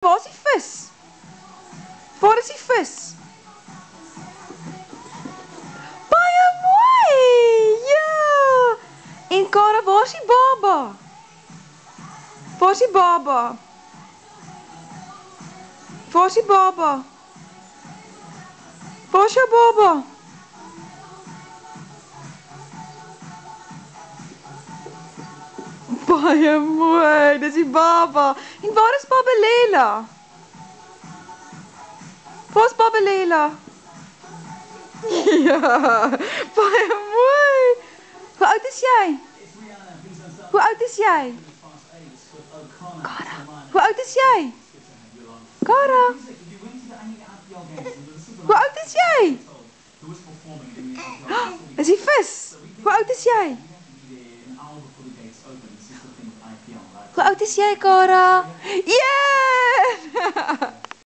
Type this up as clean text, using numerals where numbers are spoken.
Waar is die vis? Waar is die vis? Baie mooi! Ja! En Kara, waar is die baba? Waar is die baba? Waar is die baba? Waar is jou baba? Baie mooi, dis die baba. En waar is Baba Lela? Waar is Baba Lela? Ja, baie mooi. Hoe oud is jy? Hoe oud is jy? Kara, hoe oud is jy? Kara, hoe oud is jy? Is die vis? Hoe oud is jy? Hoe oud is jy, Kara? Yeah!